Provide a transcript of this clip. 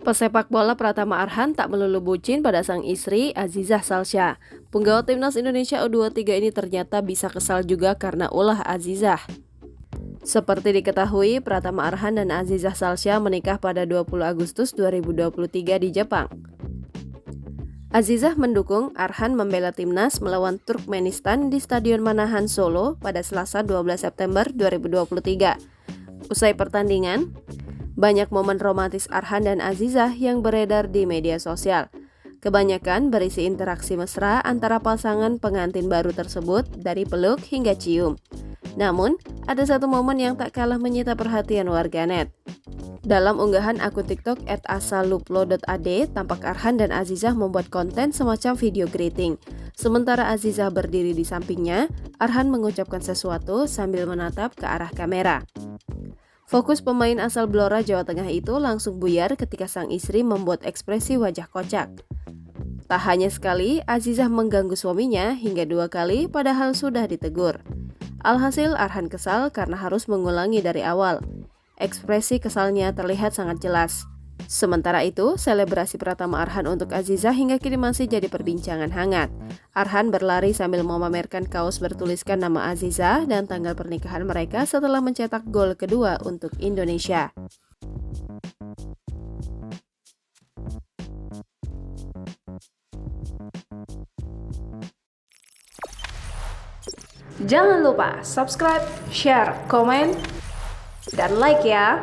Pesepak bola Pratama Arhan tak melulu bucin pada sang istri Azizah Salsya. Punggawa timnas Indonesia U23 ini ternyata bisa kesal juga karena ulah Azizah. Seperti diketahui, Pratama Arhan dan Azizah Salsya menikah pada 20 Agustus 2023 di Jepang. Azizah mendukung Arhan membela timnas melawan Turkmenistan di Stadion Manahan Solo pada Selasa 12 September 2023. Usai pertandingan, banyak momen romantis Arhan dan Azizah yang beredar di media sosial. Kebanyakan berisi interaksi mesra antara pasangan pengantin baru tersebut dari peluk hingga cium. Namun, ada satu momen yang tak kalah menyita perhatian warganet. Dalam unggahan akun TikTok @asaluplo.ad, tampak Arhan dan Azizah membuat konten semacam video greeting. Sementara Azizah berdiri di sampingnya, Arhan mengucapkan sesuatu sambil menatap ke arah kamera. Fokus pemain asal Blora, Jawa Tengah itu langsung buyar ketika sang istri membuat ekspresi wajah kocak. Tak hanya sekali, Azizah mengganggu suaminya hingga 2 kali padahal sudah ditegur. Alhasil Arhan kesal karena harus mengulangi dari awal. Ekspresi kesalnya terlihat sangat jelas. Sementara itu, selebrasi Pratama Arhan untuk Azizah hingga kini masih jadi perbincangan hangat. Arhan berlari sambil memamerkan kaos bertuliskan nama Azizah dan tanggal pernikahan mereka setelah mencetak gol kedua untuk Indonesia. Jangan lupa subscribe, share, komen, dan like ya.